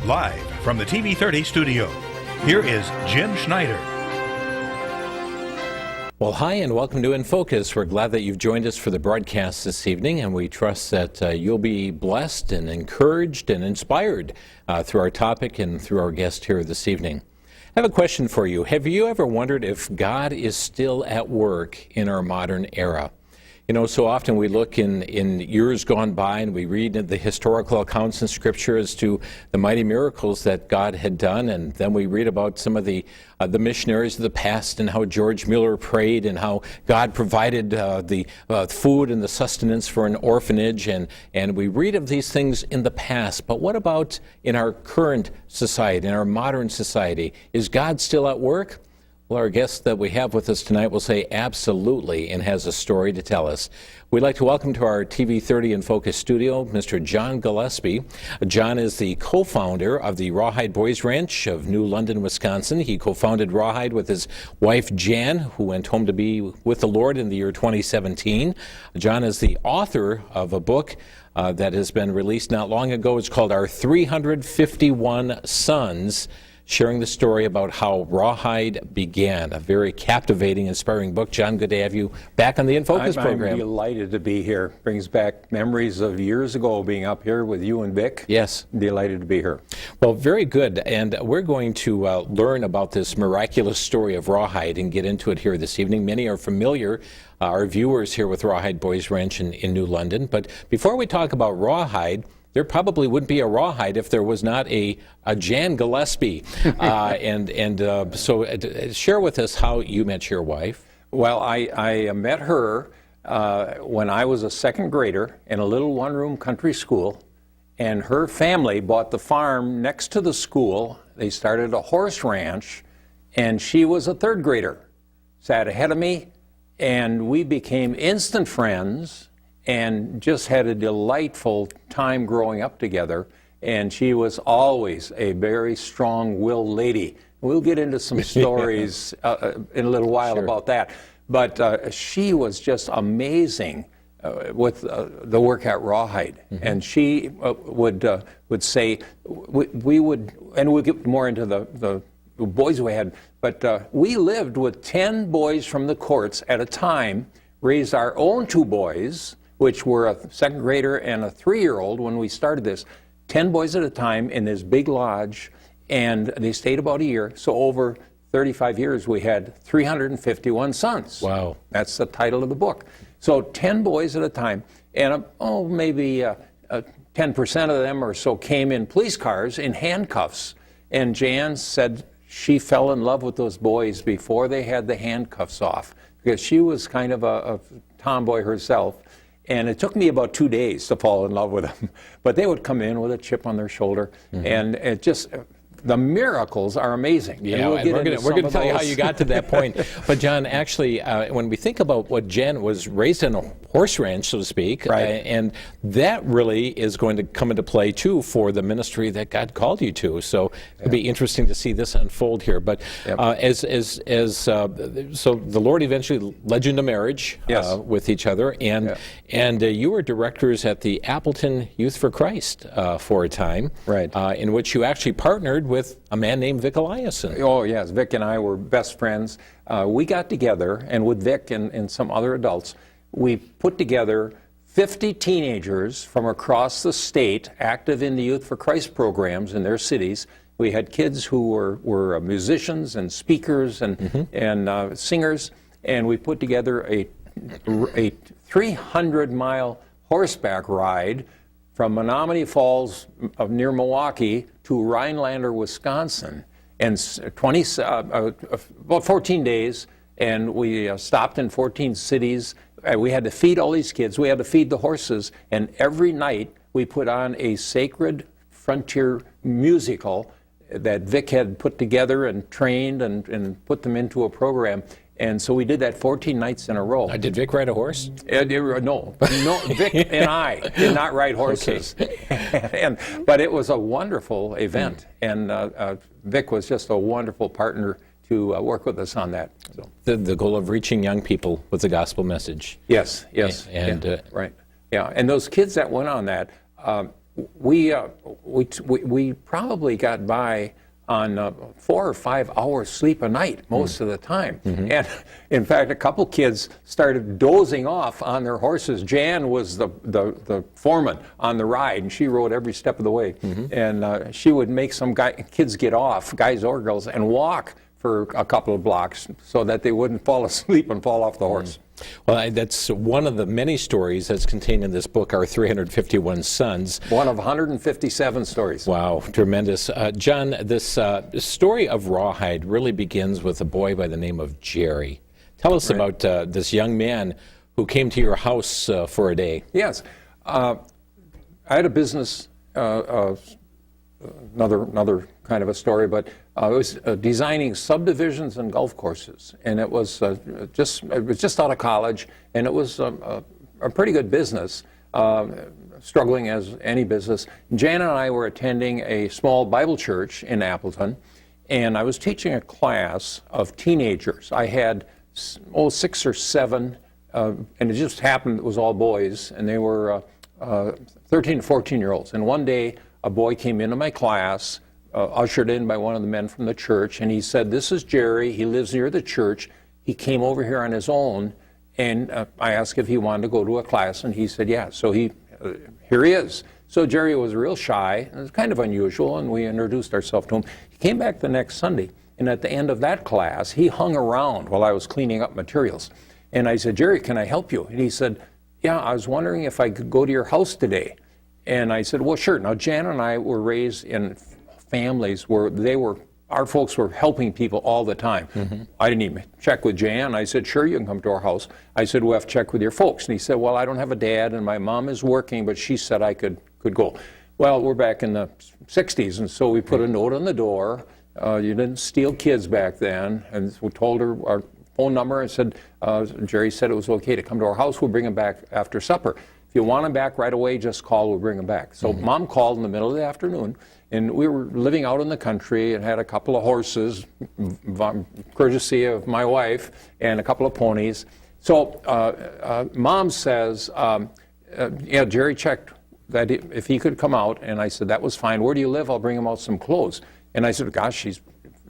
Live from the TV30 studio, here is Jim Schneider. Well, hi, and welcome to inFocus. We're glad that you've joined us for the broadcast this evening, and we trust that you'll be blessed and encouraged and inspired through our topic and through our guest here this evening. I have a question for you. Have you ever wondered if God is still at work in our modern era? You know, so often we look in years gone by and we read the historical accounts in Scripture as to the mighty miracles that God had done, and then we read about some of the missionaries of the past and how George Mueller prayed and how God provided the food and the sustenance for an orphanage, and we read of these things in the past. But what about in our current society, in our modern society? Is God still at work? Well, our guest that we have with us tonight will say absolutely and has a story to tell us. We'd like to welcome to our TV30 inFocus studio Mr. John Gillespie. John is the co-founder of the Rawhide Boys Ranch of New London, Wisconsin. He co-founded Rawhide with his wife Jan, who went home to be with the Lord in the year 2017. John is the author of a book that has been released not long ago. It's called Our 351 Sons, sharing the story about how Rawhide began. A very captivating, inspiring book. John, good to have you back on the inFocus program. I'm delighted to be here. Brings back memories of years ago being up here with you and Vic. Yes. Delighted to be here. Well, very good. And we're going to learn about this miraculous story of Rawhide and get into it here this evening. Many are familiar, our viewers here with Rawhide Boys Ranch in New London. But before we talk about Rawhide, there probably wouldn't be a Rawhide if there was not a Jan Gillespie. So share with us how you met your wife. Well, I met her when I was a second grader in a little one-room country school, and her family bought the farm next to the school. They started a horse ranch, and she was a third grader, sat ahead of me, and we became instant friends and just had a delightful time growing up together. And she was always a very strong-willed lady. We'll get into some stories in a little while about that. But she was just amazing with the work at Rawhide. Mm-hmm. And she would say, we would, and we'll get more into the boys we had, but we lived with 10 boys from the courts at a time, raised our own 2 boys, which were a second grader and a 3-year-old when we started this, 10 boys at a time in this big lodge, and they stayed about a year. So over 35 years, we had 351 sons. Wow. That's the title of the book. So 10 boys at a time, and maybe 10% of them or so came in police cars in handcuffs. And Jan said she fell in love with those boys before they had the handcuffs off, because she was kind of a tomboy herself. And it took me about 2 days to fall in love with them. But they would come in with a chip on their shoulder. Mm-hmm. And it just, the miracles are amazing. Yeah, and we're going to tell you how you got to that point. But John, actually, when we think about what Jan was raised in a horse ranch, so to speak, right. And that really is going to come into play, too, for the ministry that God called you to. So it'll be interesting to see this unfold here. But so the Lord eventually led you into marriage with each other. And you were directors at the Appleton Youth for Christ for a time, right. In which you actually partnered with a man named Vic Eliason. Oh, yes. Vic and I were best friends. We got together, and with Vic and some other adults, we put together 50 teenagers from across the state active in the Youth for Christ programs in their cities. We had kids who were musicians and speakers and, and singers, and we put together a 300-mile horseback ride from Menominee Falls near Milwaukee to Rhinelander, Wisconsin, and about 14 days, and we stopped in 14 cities. We had to feed all these kids. We had to feed the horses, and every night we put on a sacred frontier musical that Vic had put together and trained and put them into a program. And so we did that 14 nights in a row. Did Vic ride a horse? No, Vic and I did not ride horses. Okay. But it was a wonderful event, and Vic was just a wonderful partner to work with us on that. So. The goal of reaching young people with the gospel message. Yes. And right. Yeah, and those kids that went on that, we probably got by on 4 or 5 hours sleep a night most of the time. And in fact, a couple kids started dozing off on their horses. Jan was the foreman on the ride, and she rode every step of the way. And she would make some kids get off, guys or girls, and walk for a couple of blocks so that they wouldn't fall asleep and fall off the horse. Well, that's one of the many stories that's contained in this book, Our 351 Sons. One of 157 stories. Wow, tremendous. John, this story of Rawhide really begins with a boy by the name of Jerry. Tell us about this young man who came to your house for a day. Yes. I had a business, another kind of a story, but I was designing subdivisions and golf courses, and it was just out of college, and it was a pretty good business, struggling as any business. Jan and I were attending a small Bible church in Appleton, and I was teaching a class of teenagers. I had 6 or 7, and it just happened it was all boys, and they were 13 to 14-year-olds. And one day, a boy came into my class, ushered in by one of the men from the church, and he said, "This is Jerry. He lives near the church. He came over here on his own." And I asked if he wanted to go to a class, and he said, "Yeah." So here he is. So Jerry was real shy. It was kind of unusual, and we introduced ourselves to him. He came back the next Sunday, and at the end of that class, he hung around while I was cleaning up materials. And I said, "Jerry, can I help you?" And he said, "Yeah, I was wondering if I could go to your house today." And I said, "Well, sure." Now, Jan and I were raised in families where our folks were helping people all the time. I didn't even check with Jan. I said, "Sure, you can come to our house." I said, "We'll have to check with your folks." And he said, "Well, I don't have a dad, and my mom is working, but she said I could go." Well, we're back in the 60s, and so we put a note on the door. You didn't steal kids back then. And we told her our phone number and said, Jerry said it was okay to come to our house. We'll bring him back after supper. If you want him back right away, just call, we'll bring him back. So Mom called in the middle of the afternoon, and we were living out in the country and had a couple of horses, courtesy of my wife, and a couple of ponies. So Mom says, yeah, Jerry checked that if he could come out, and I said, "That was fine. Where do you live? I'll bring him out some clothes." And I said, "Gosh, he's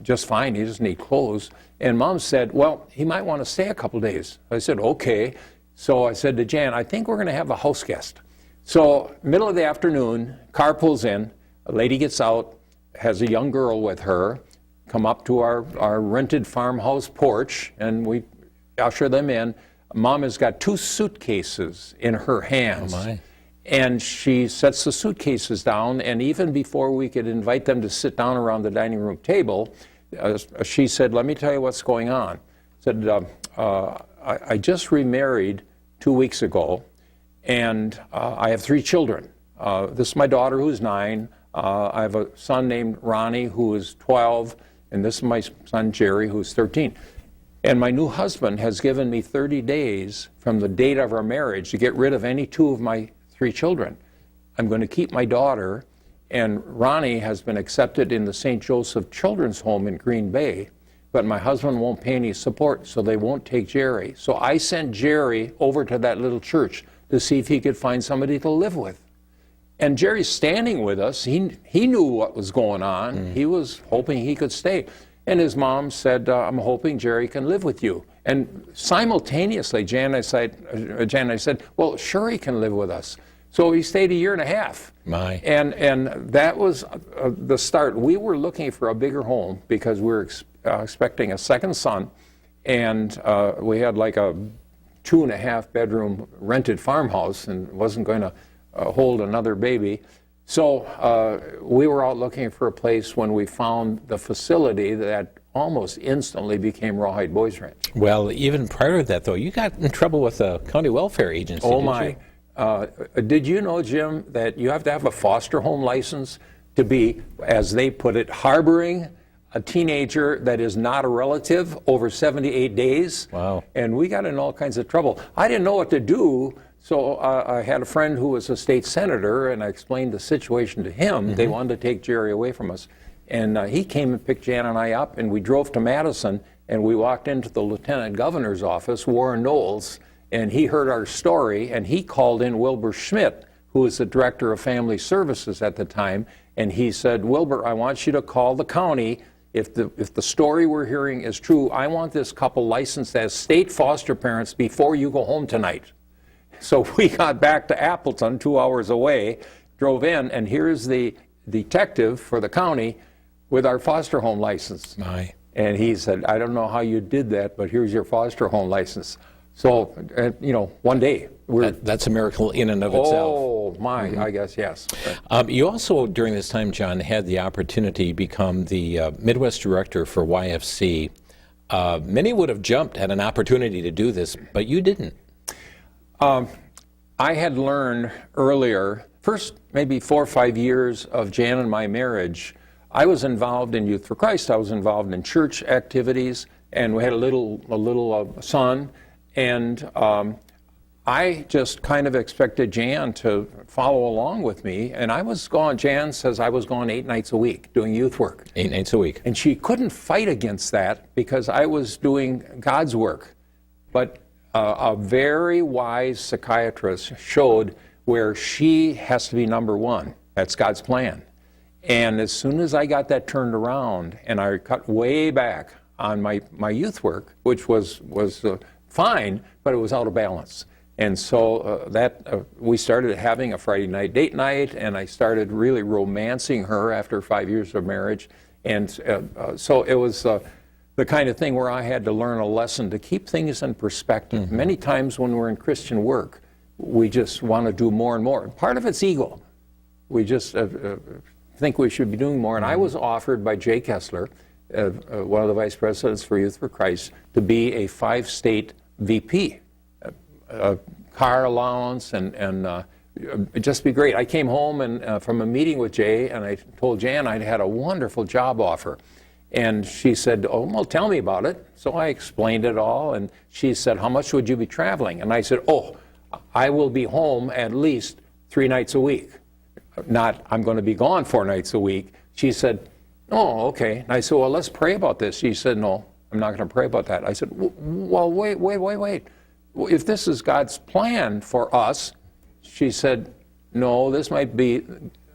just fine. He doesn't need clothes." And Mom said, "Well, he might want to stay a couple days." I said, "Okay." So I said to Jan, "I think we're going to have a house guest." So middle of the afternoon, car pulls in, a lady gets out, has a young girl with her, come up to our rented farmhouse porch, and we usher them in. Mom has got 2 suitcases in her hands. Oh my. And she sets the suitcases down, and even before we could invite them to sit down around the dining room table, she said, "Let me tell you what's going on." I said, I just remarried 2 weeks ago, and I have 3 children. This is my daughter, who's 9. I have a son named Ronnie, who is 12, and this is my son, Jerry, who's 13. And my new husband has given me 30 days from the date of our marriage to get rid of any 2 of my 3 children. I'm going to keep my daughter, and Ronnie has been accepted in the St. Joseph Children's Home in Green Bay, but my husband won't pay any support, so they won't take Jerry. So I sent Jerry over to that little church to see if he could find somebody to live with. And Jerry's standing with us. He knew what was going on. He was hoping he could stay. And his mom said, "I'm hoping Jerry can live with you." And simultaneously, Jan and I said, "Well, sure, he can live with us." So he stayed 1.5 years. My. And that was the start. We were looking for a bigger home because we were expecting a second son, and we had like a 2.5 bedroom rented farmhouse and wasn't going to hold another baby. So we were out looking for a place when we found the facility that almost instantly became Rawhide Boys Ranch. Well, even prior to that, though, you got in trouble with the county welfare agency, Oh didn't my. you? Did you know, Jim, that you have to have a foster home license to be, as they put it, harboring a teenager that is not a relative over 78 days? Wow. And we got in all kinds of trouble. I didn't know what to do, so I had a friend who was a state senator, and I explained the situation to him. They wanted to take Jerry away from us. And he came and picked Jan and I up, and we drove to Madison, and we walked into the lieutenant governor's office, Warren Knowles, and he heard our story, and he called in Wilbur Schmidt, who was the director of family services at the time, and he said, Wilbur, I want you to call the county. If the story we're hearing is true, I want this couple licensed as state foster parents before you go home tonight. So we got back to Appleton, 2 hours away, drove in, and here's the detective for the county with our foster home license. My. And he said, I don't know how you did that, but here's your foster home license. So, one day. That's a miracle in and of itself. Oh, my, I guess, yes. You also, during this time, John, had the opportunity to become the Midwest Director for YFC. Many would have jumped at an opportunity to do this, but you didn't. I had learned earlier, first maybe 4 or 5 years of Jan and my marriage, I was involved in Youth for Christ. I was involved in church activities, and we had a little son. And I just kind of expected Jan to follow along with me. And I was gone, Jan says I was gone 8 nights a week doing youth work. 8 nights a week. And she couldn't fight against that because I was doing God's work. But a very wise psychiatrist showed where she has to be number one. That's God's plan. And as soon as I got that turned around and I cut way back on my youth work, which was fine, but it was out of balance. And so we started having a Friday night date night, and I started really romancing her after 5 years of marriage. And so it was the kind of thing where I had to learn a lesson to keep things in perspective. Mm-hmm. Many times when we're in Christian work, we just want to do more and more. Part of it's ego. We just think we should be doing more. And I was offered by Jay Kessler, one of the vice presidents for Youth for Christ, to be a 5-state VP, car allowance, and just be great. I came home and from a meeting with Jay, and I told Jan I'd had a wonderful job offer. And she said, oh, well, tell me about it. So I explained it all, and she said, how much would you be traveling? And I said, oh, I will be home at least 3 nights a week. Not, I'm going to be gone 4 nights a week. She said, oh, okay. And I said, well, let's pray about this. She said, no, I'm not going to pray about that. I said, well, wait. If this is God's plan for us, she said, no, this might be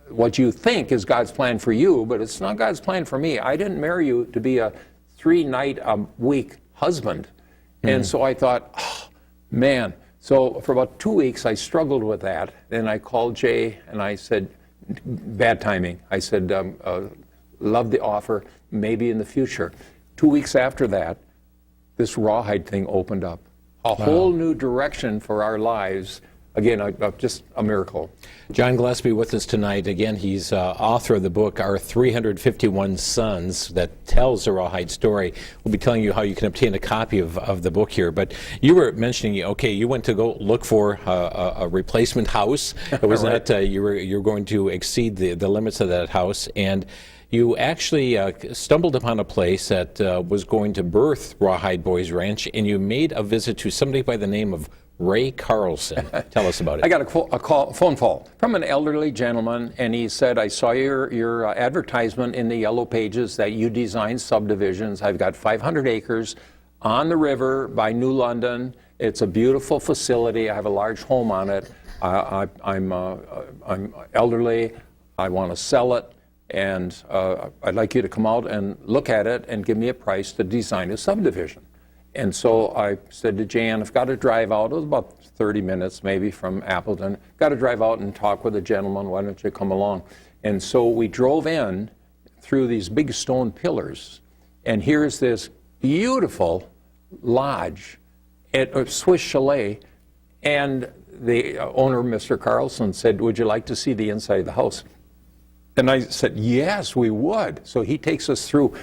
what you think is God's plan for you, but it's not God's plan for me. I didn't marry you to be a 3-night-a-week husband. And so I thought, oh, man. So for about 2 weeks, I struggled with that. Then I called Jay, and I said, bad timing. I said, love the offer, maybe in the future. 2 weeks after that, this Rawhide thing opened up. A whole new direction for our lives. Again, just a miracle. John Gillespie with us tonight. Again, he's author of the book, Our 351 Sons, that tells the Rawhide story. We'll be telling you how you can obtain a copy of the book here. But you were mentioning, okay, you went to go look for a replacement house. It was right. not, you were going to exceed the limits of that house. And you actually stumbled upon a place that was going to birth Rawhide Boys Ranch, and you made a visit to somebody by the name of Ray Carlson. Tell us about it. I got a phone call from an elderly gentleman, and he said, I saw your advertisement in the Yellow Pages that you design subdivisions. I've got 500 acres on the river by New London. It's a beautiful facility. I have a large home on it. I'm elderly. I want to sell it. And I'd like you to come out and look at it and give me a price to design a subdivision. And so I said to Jan, I've got to drive out. It was about 30 minutes maybe from Appleton. Got to drive out and talk with a gentleman. Why don't you come along? And so we drove in through these big stone pillars. And here's this beautiful lodge at a Swiss chalet. And the owner, Mr. Carlson, said, would you like to see the inside of the house? And I said, yes, we would. So he takes us through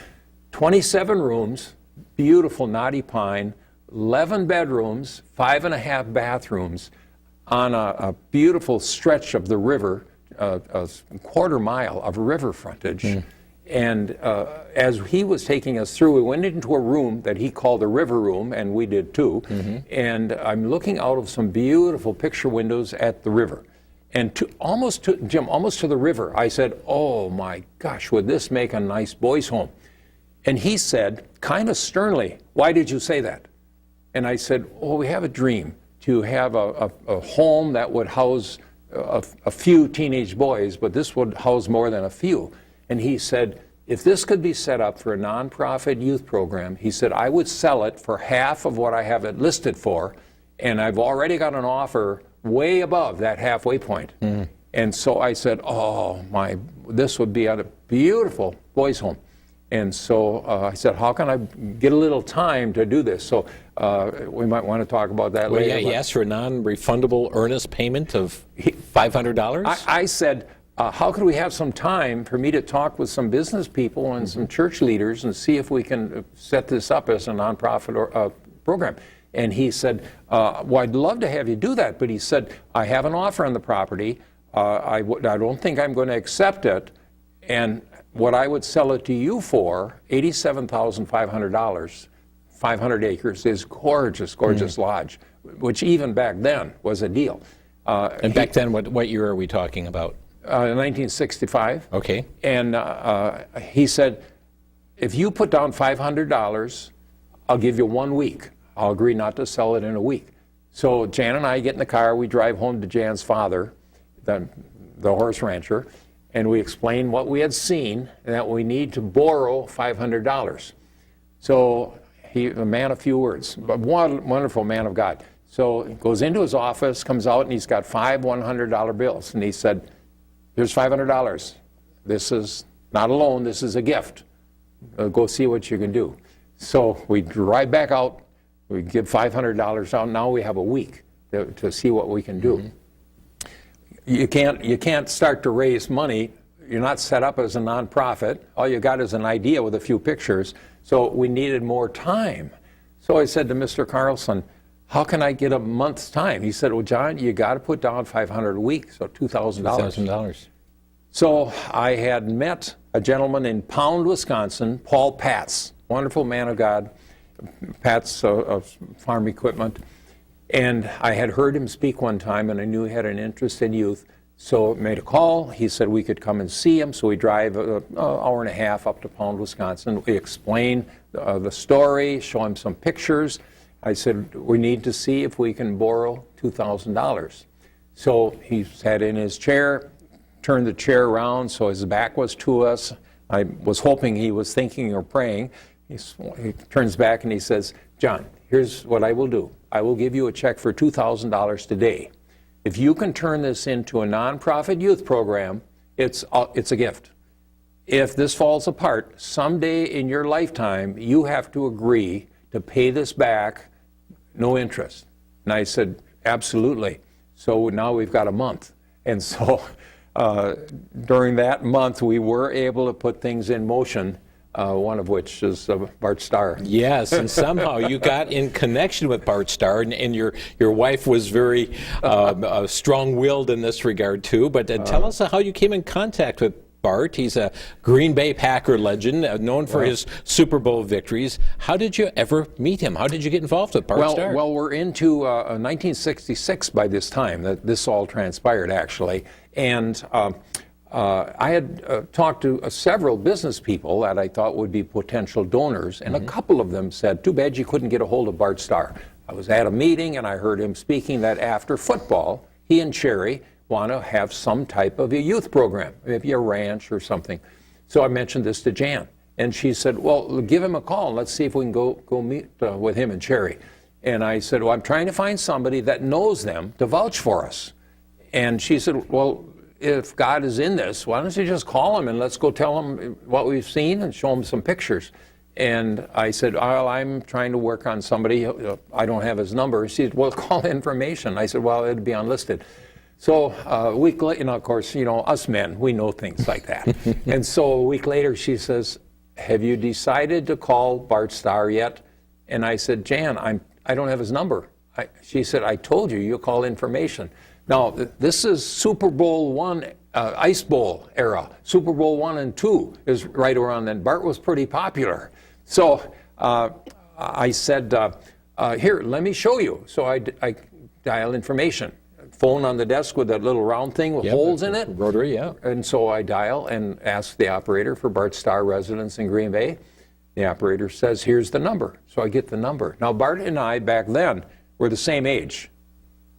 27 rooms, beautiful knotty pine, 11 bedrooms, 5.5 bathrooms on a beautiful stretch of the river, a quarter mile of river frontage. And as he was taking us through, we went into a room that he called the river room, and we did too. And I'm looking out of some beautiful picture windows at the river. And almost to the river, I said, oh my gosh, would this make a nice boys' home? And he said, kind of sternly, why did you say that? And I said, oh, we have a dream to have a home that would house a few teenage boys, but this would house more than a few. And he said, if this could be set up for a nonprofit youth program, he said, I would sell it for half of what I have it listed for, and I've already got an offer way above that halfway point. Mm-hmm. And so I said, oh, this would be a beautiful boys' home. And so I said, how can I get a little time to do this? So we might want to talk about that later. Yeah, he asked for a non-refundable earnest payment of $500? I said, how could we have some time for me to talk with some business people and some church leaders and see if we can set this up as a nonprofit program? And he said, well, I'd love to have you do that. But he said, I have an offer on the property. I don't think I'm going to accept it. And what I would sell it to you for, $87,500, 500 acres, is gorgeous, gorgeous lodge, which even back then was a deal. And back then, what year are we talking about? 1965. Okay. And he said, if you put down $500, I'll give you 1 week. I'll agree not to sell it in a week. So Jan and I get in the car, we drive home to Jan's father, the horse rancher, and we explain what we had seen and that we need to borrow $500. So he, a man of few words, but one wonderful man of God. So he goes into his office, comes out, and he's got 5 $100 bills. And he said, here's $500. This is not a loan, this is a gift. Go see what you can do. So we drive back out, we give $500 out. Now we have a week to see what we can do. Mm-hmm. You can't start to raise money. You're not set up as a nonprofit. All you got is an idea with a few pictures. So we needed more time. So I said to Mr. Carlson, how can I get a month's time? He said, well, John, you got to put down $500 a week, so $2,000. $2,000. So I had met a gentleman in Pound, Wisconsin, Paul Patz, wonderful man of God, Patz of farm equipment. And I had heard him speak one time, and I knew he had an interest in youth. So I made a call. He said we could come and see him. So we drive an hour and a half up to Pound, Wisconsin. We explain the story, show him some pictures. I said, we need to see if we can borrow $2,000. So he sat in his chair, turned the chair around so his back was to us. I was hoping he was thinking or praying. He turns back and he says, John, here's what I will do. I will give you a check for $2,000 today. If you can turn this into a nonprofit youth program, it's a gift. If this falls apart, someday in your lifetime, you have to agree to pay this back, no interest. And I said, absolutely. So now we've got a month. And so during that month, we were able to put things in motion. One of which is Bart Starr. Yes, and somehow you got in connection with Bart Starr, and your wife was very strong-willed in this regard too. But tell us how you came in contact with Bart. He's a Green Bay Packer legend, known for his Super Bowl victories. How did you ever meet him? How did you get involved with Bart Starr? Well, we're into 1966 by this time. That this all transpired, actually. And I had talked to several business people that I thought would be potential donors, and a couple of them said, too bad you couldn't get a hold of Bart Starr. I was at a meeting, and I heard him speaking that after football, he and Sherry want to have some type of a youth program, maybe a ranch or something. So I mentioned this to Jan, and she said, well, give him a call, and let's see if we can go meet with him and Sherry. And I said, well, I'm trying to find somebody that knows them to vouch for us. And she said, well, if God is in this, why don't you just call him and let's go tell him what we've seen and show him some pictures. And I said, well, I'm trying to work on somebody. I don't have his number. She said, well, call information. I said, well, it'd be unlisted. So a week later, of course, us men, we know things like that. And so a week later, she says, have you decided to call Bart Starr yet? And I said, Jan, I don't have his number. She said, I told you, you'll call information. Now, this is Super Bowl I, Ice Bowl era. Super Bowl I and II is right around then. Bart was pretty popular. So I said, here, let me show you. So I dial information. Phone on the desk with that little round thing with holes in it. Rotary, yeah. And so I dial and ask the operator for Bart Starr residence in Green Bay. The operator says, here's the number. So I get the number. Now, Bart and I back then were the same age.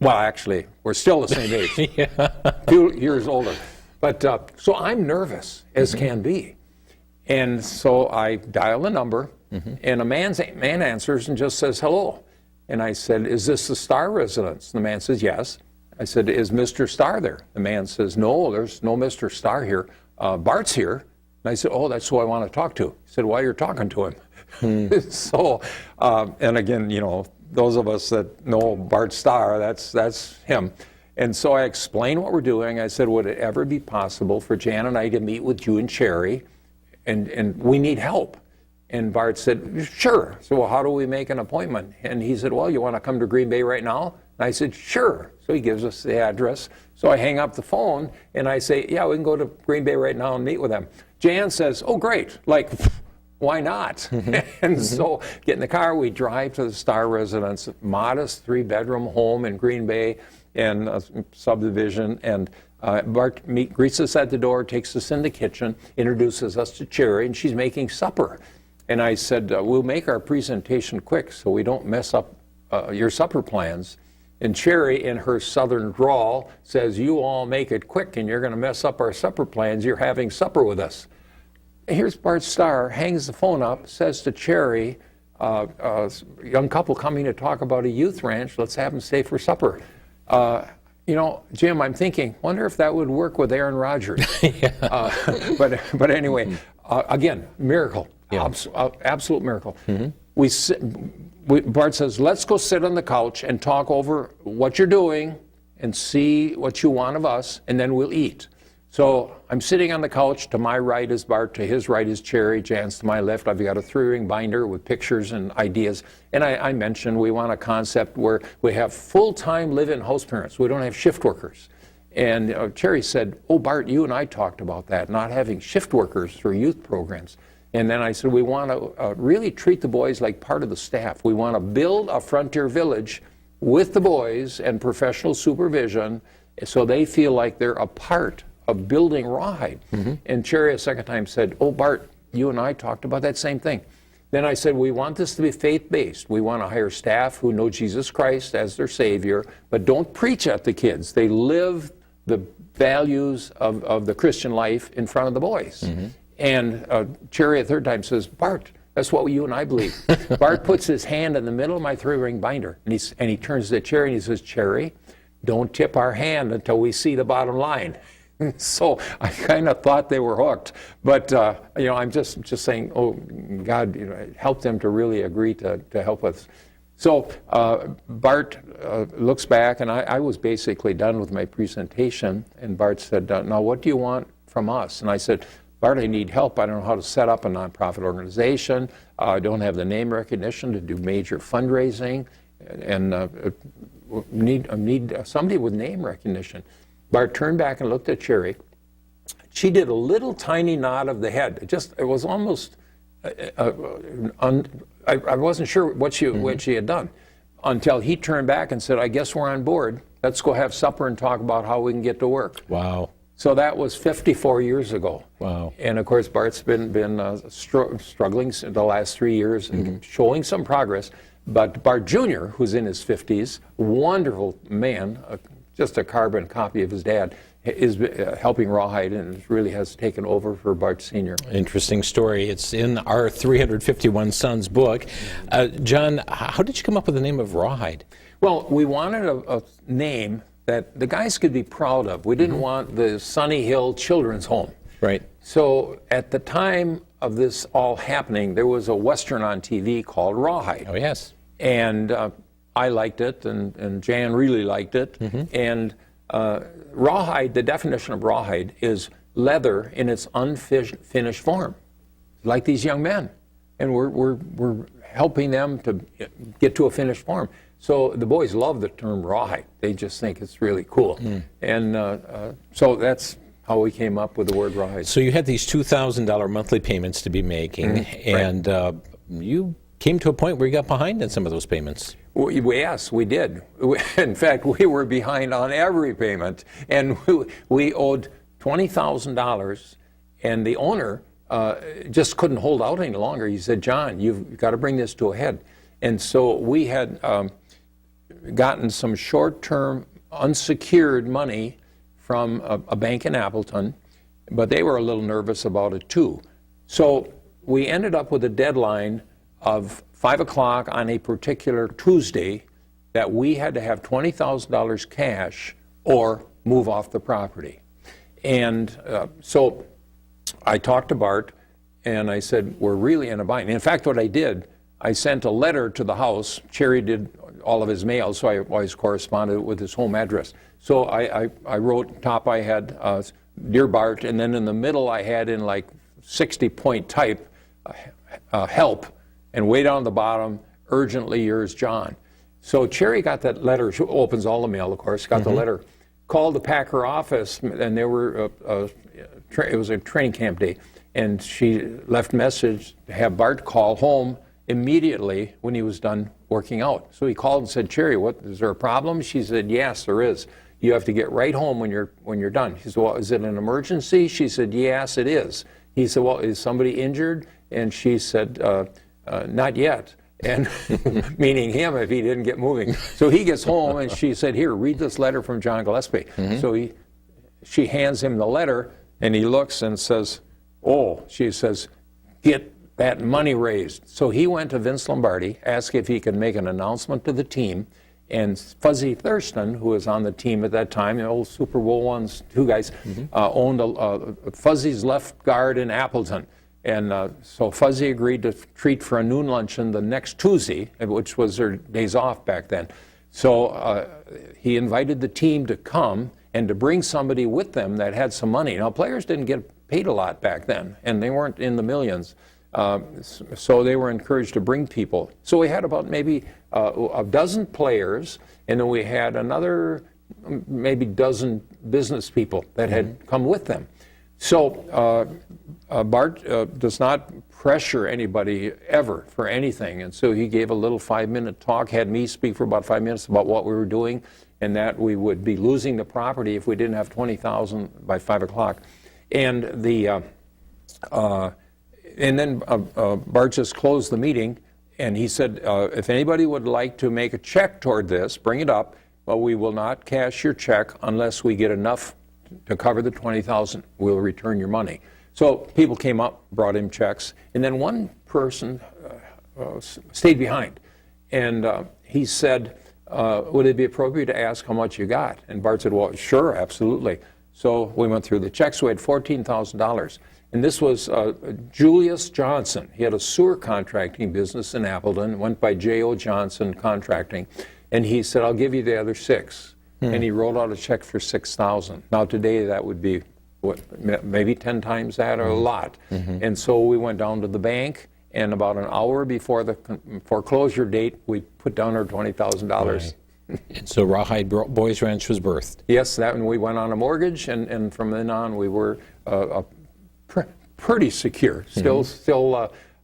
Well, actually, we're still the same age, a few years older. But so I'm nervous as can be. And so I dial the number, and a man answers and just says, hello. And I said, is this the Starr residence? The man says, yes. I said, is Mr. Starr there? The man says, no, there's no Mr. Starr here. Bart's here. And I said, oh, that's who I want to talk to. He said, why you're talking to him? So, and again, you know, those of us that know Bart Starr, that's him. And so I explained what we're doing. I said, would it ever be possible for Jan and I to meet with you and Cherry? And we need help. And Bart said, sure. So well, how do we make an appointment? And he said, well, you want to come to Green Bay right now? And I said, sure. So he gives us the address. So I hang up the phone and I say, yeah, we can go to Green Bay right now and meet with them. Jan says, oh, great. Like, why not? And so get in the car, we drive to the Starr residence, modest 3-bedroom home in Green Bay and a subdivision. And Bart greets us at the door, takes us in the kitchen, introduces us to Cherry, and she's making supper. And I said, we'll make our presentation quick so we don't mess up your supper plans. And Cherry, in her southern drawl, says, you all make it quick and you're going to mess up our supper plans. You're having supper with us. Here's Bart Starr, hangs the phone up, says to Cherry, a young couple coming to talk about a youth ranch, let's have them stay for supper. You know, Jim, I'm thinking, wonder if that would work with Aaron Rodgers. But anyway, again, miracle. Yeah. Absolute miracle. Bart says, let's go sit on the couch and talk over what you're doing and see what you want of us, and then we'll eat. So I'm sitting on the couch. To my right is Bart, to his right is Cherry, Jan's to my left. I've got a 3-ring binder with pictures and ideas. And I mentioned we want a concept where we have full-time live-in house parents. We don't have shift workers. And Cherry said, oh, Bart, you and I talked about that, not having shift workers for youth programs. And then I said, we want to really treat the boys like part of the staff. We want to build a frontier village with the boys and professional supervision so they feel like they're a part of building Rawhide. And Cherry a second time said, oh, Bart, you and I talked about that same thing. Then I said, we want this to be faith-based. We want to hire staff who know Jesus Christ as their Savior, but don't preach at the kids. They live the values of the Christian life in front of the boys. And Cherry a third time says, Bart, that's what you and I believe. Bart puts his hand in the middle of my 3-ring binder, and he turns to Cherry and he says, Cherry, don't tip our hand until we see the bottom line. So I kind of thought they were hooked, but you know, I'm just saying, oh God, you know, help them to really agree to help us. So Bart looks back, and I was basically done with my presentation, and Bart said, now what do you want from us? And I said, Bart, I need help. I don't know how to set up a nonprofit organization. I don't have the name recognition to do major fundraising, and need somebody with name recognition. Bart turned back and looked at Cherry. She did a little tiny nod of the head. It was almost, I wasn't sure what she had done until he turned back and said, I guess we're on board. Let's go have supper and talk about how we can get to work. Wow. So that was 54 years ago. Wow. And of course, Bart's been struggling the last 3 years and showing some progress. But Bart Jr., who's in his 50s, wonderful man, just a carbon copy of his dad, is helping Rawhide and really has taken over for Bart Sr. Interesting story. It's in our 351 Sons book. John, how did you come up with the name of Rawhide? Well, we wanted a name that the guys could be proud of. We didn't want the Sunny Hill Children's Home. Right. So at the time of this all happening, there was a Western on TV called Rawhide. Oh, yes. And I liked it, and Jan really liked it. And Rawhide, the definition of Rawhide is leather in its unfinished form, like these young men. And we're helping them to get to a finished form. So the boys love the term Rawhide. They just think it's really cool. And so that's how we came up with the word Rawhide. So you had these $2,000 monthly payments to be making, and you came to a point where you got behind in some of those payments. Yes, we did. In fact, we were behind on every payment, and we owed $20,000, and the owner just couldn't hold out any longer. He said, John, you've got to bring this to a head. And so we had gotten some short-term unsecured money from a bank in Appleton, but they were a little nervous about it too. So we ended up with a deadline of 5 o'clock on a particular Tuesday that we had to have $20,000 cash or move off the property. And so I talked to Bart, and I said, we're really in a bind. In fact, what I did, I sent a letter to the house. Cherry did all of his mail, so I always corresponded with his home address. So I wrote, top I had, Dear Bart, and then in the middle I had in like 60-point type, help, and way down the bottom, urgently yours, John. So Cherry got that letter. She opens all the mail, of course, got the letter, called the Packer office, and they were, it was a training camp day, and she left a message to have Bart call home immediately when he was done working out. So he called and said, Cherry, what, is there a problem? She said, yes, there is. You have to get right home when you're done. He said, well, is it an emergency? She said, yes, it is. He said, well, is somebody injured? And she said, not yet. And meaning him if he didn't get moving. So he gets home and she said, here, read this letter from John Gillespie. So she hands him the letter and he looks and says, oh, she says, get that money raised. So he went to Vince Lombardi, asked if he could make an announcement to the team. And Fuzzy Thurston, who was on the team at that time, the old Super Bowl ones, two guys, owned Fuzzy's left guard in Appleton. And so Fuzzy agreed to treat for a noon luncheon the next Tuesday, which was their days off back then. So he invited the team to come and to bring somebody with them that had some money. Now, players didn't get paid a lot back then, and they weren't in the millions. So they were encouraged to bring people. So we had about maybe a dozen players, and then we had another maybe dozen business people that had come with them. So Bart does not pressure anybody ever for anything, and so he gave a little 5-minute talk, had me speak for about 5 minutes about what we were doing, and that we would be losing the property if we didn't have $20,000 by 5 o'clock. And then Bart just closed the meeting, and he said, if anybody would like to make a check toward this, bring it up, but we will not cash your check unless we get enough to cover the $20,000. We'll return your money. So people came up, brought him checks, and then one person stayed behind, and he said, would it be appropriate to ask how much you got? And Bart said, well, sure, absolutely. So we went through the checks. We had $14,000. And this was Julius Johnson. He had a sewer contracting business in Appleton, went by J.O. Johnson Contracting. And he said, I'll give you the other $6,000. And he wrote out a check for $6,000. Now today that would be, what, maybe 10 times that or a lot. And so we went down to the bank, and about an hour before the foreclosure date, we put down our $20,000. Right. And so Rawhide Boys Ranch was birthed. Yes, that, and we went on a mortgage, and from then on we were pretty secure. Still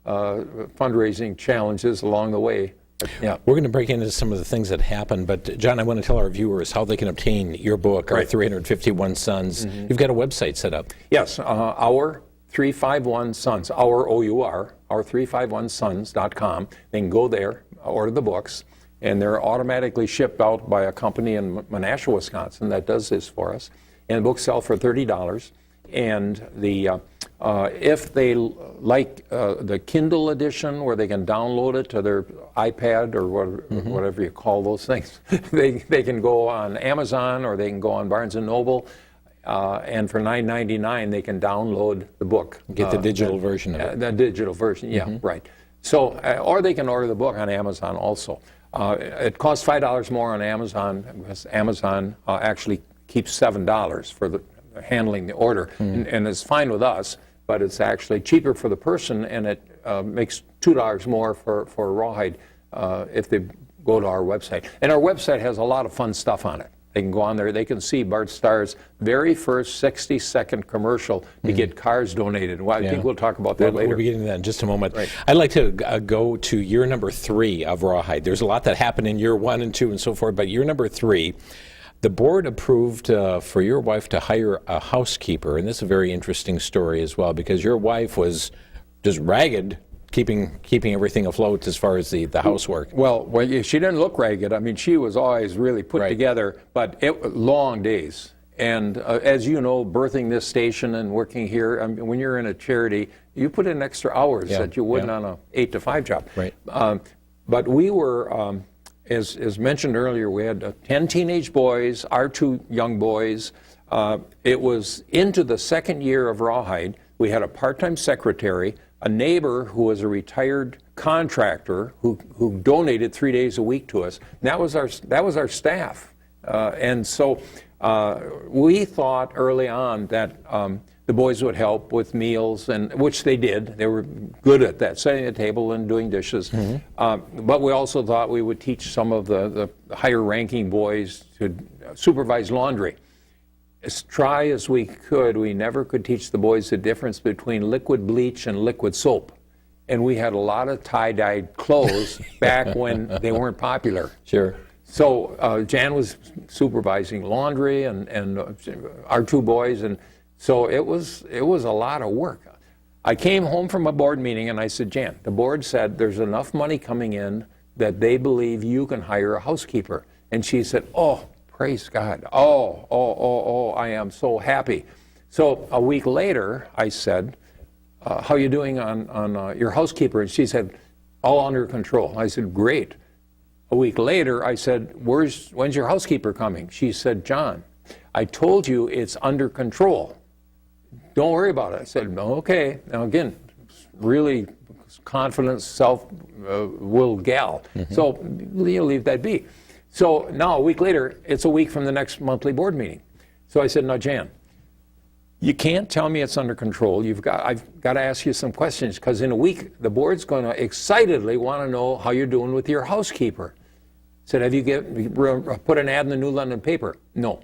fundraising challenges along the way. Yeah. We're going to break into some of the things that happened, but John, I want to tell our viewers how they can obtain your book, Our 351 Sons. You've got a website set up. Yes, Our 351 Sons, Our O-U-R, Our351Sons.com. They can go there, order the books, and they're automatically shipped out by a company in Menasha, Wisconsin that does this for us. And the books sell for $30. And if they like the Kindle edition, where they can download it to their iPad or whatever you call those things, they can go on Amazon or they can go on Barnes & Noble, and for $9.99 they can download the book. Get the digital version of it. The digital version, yeah, right. So, or they can order the book on Amazon also. It costs $5 more on Amazon because Amazon actually keeps $7 for the handling the order, and it's fine with us, but it's actually cheaper for the person, and it makes $2 more for Rawhide if they go to our website. And our website has a lot of fun stuff on it. They can go on there, they can see Bart Starr's very first 60-second commercial to get cars donated. Well, I think we'll talk about that later. We'll be getting to that in just a moment. Right. I'd like to go to year number 3 of Rawhide. There's a lot that happened in year 1 and 2 and so forth, but year number 3, the board approved for your wife to hire a housekeeper, and this is a very interesting story as well, because your wife was just ragged keeping everything afloat as far as the housework. Well, she didn't look ragged. I mean, she was always really put together, but long days. And as you know, birthing this station and working here, I mean, when you're in a charity, you put in extra hours that you wouldn't on a 8 to 5 job. Right. But we were, as mentioned earlier, we had 10 teenage boys, our 2 young boys. It was into the second year of Rawhide. We had a part-time secretary, a neighbor who was a retired contractor who donated 3 days a week to us. And that was our staff. And so we thought early on that the boys would help with meals, and which they did. They were good at that, setting the table and doing dishes. But we also thought we would teach some of the higher-ranking boys to supervise laundry. As try as we could, we never could teach the boys the difference between liquid bleach and liquid soap. And we had a lot of tie-dyed clothes back when they weren't popular. Sure. So Jan was supervising laundry and our 2 boys, and so it was a lot of work. I came home from a board meeting and I said, Jan, the board said there's enough money coming in that they believe you can hire a housekeeper. And she said, oh, praise God. Oh, I am so happy. So a week later, I said, how are you doing on your housekeeper? And she said, all under control. I said, great. A week later, I said, when's your housekeeper coming? She said, John, I told you it's under control. Don't worry about it. I said, okay. Now again, really confident, self-willed gal. So you leave that be. So now a week later, it's a week from the next monthly board meeting. So I said, now Jan, you can't tell me it's under control. I've got to ask you some questions, because in a week, the board's going to excitedly want to know how you're doing with your housekeeper. I said, have you put an ad in the New London paper? No.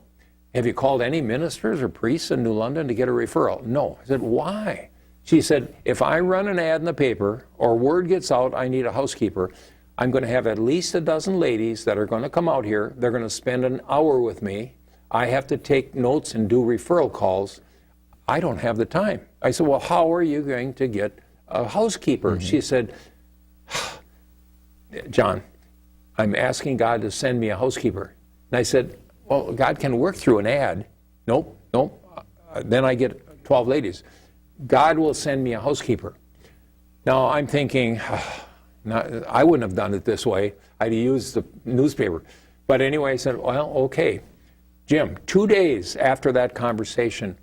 Have you called any ministers or priests in New London to get a referral? No. I said, why? She said, if I run an ad in the paper or word gets out I need a housekeeper, I'm going to have at least a dozen ladies that are going to come out here. They're going to spend an hour with me. I have to take notes and do referral calls. I don't have the time. I said, well, how are you going to get a housekeeper? She said, John, I'm asking God to send me a housekeeper. And I said, well, God can work through an ad. Nope. Then I get 12 ladies. God will send me a housekeeper. Now I'm thinking, I wouldn't have done it this way. I'd used the newspaper. But anyway, I said, well, okay. Jim, 2 days after that conversation,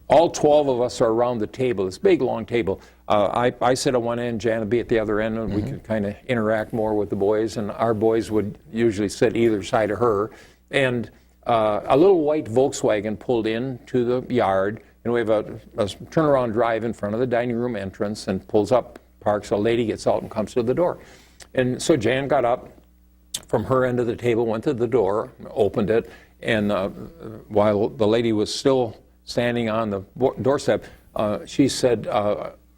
all 12 of us are around the table, this big, long table. I sit at one end, Jan would be at the other end, and we could kind of interact more with the boys, and our boys would usually sit either side of her. And a little white Volkswagen pulled into the yard, and we have a turnaround drive in front of the dining room entrance, and pulls up, parks, a lady gets out and comes to the door. And so Jan got up from her end of the table, went to the door, opened it, and while the lady was still standing on the doorstep, she said,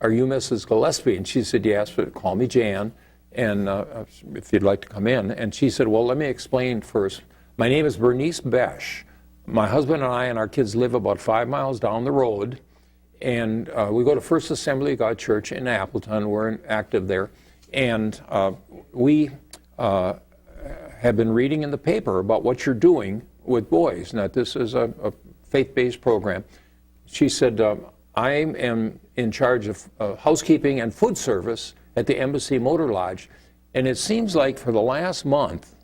are you Mrs. Gillespie? And she said, yes, but call me Jan, and if you'd like to come in. And she said, well, let me explain first. My name is Bernice Besh. My husband and I and our kids live about 5 miles down the road, and we go to First Assembly of God Church in Appleton. We're active there. And we have been reading in the paper about what you're doing with boys. Now, this is a faith-based program. She said, I am in charge of housekeeping and food service at the Embassy Motor Lodge, and it seems like for the last month,